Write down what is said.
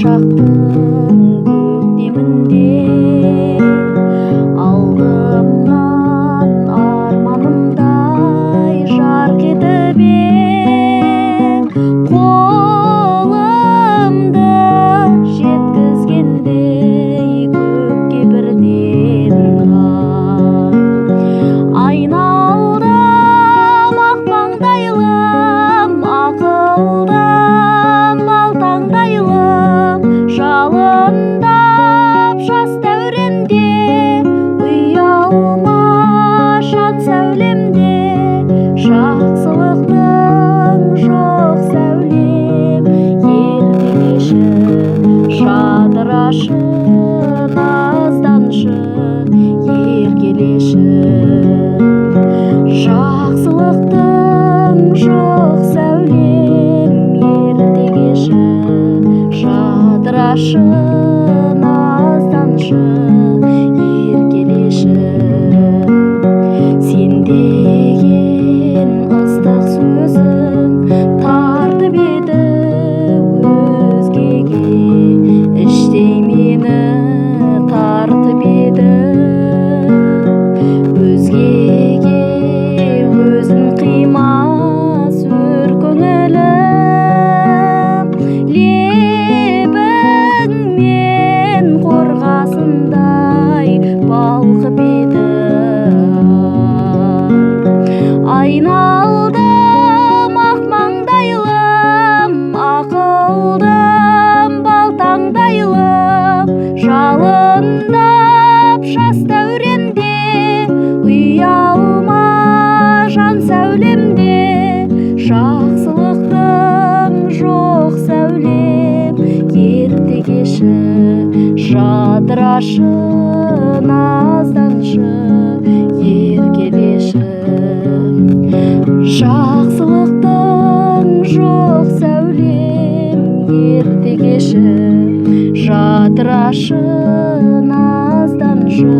шақтың көктемінде алдымнан арманымдай жарқ етіп ең қолымды жеткізгендей көкке бірден ғар айналдым ақ маңдайлым ақылдым балтаңдайлым жалындап жас дәуренде ұялма жан сәулемде жақсылықтың жоқ сәулем ертеңеші жадырашы назданшы еркелеші жақсылықтың жоқ сәулем ертеңеші жадырашы назданшы еркелеші сен деген ыстық сөзің тартып еді өзгеге іштей мені тартып еді өзгеге өзін қимас өр көңілім лебіңмен қорғасындай балқып еді айналдым ақ маңдайлым ақылдым балтаңдайлым жалындап жас дәуренде ұялма жан сәулемде жақсылықтың жоқ сәулем ертеңеші жадырашы назданшы еркелеші жақсылықтың жоқ сәулем ертеңеші жадырашы назданшы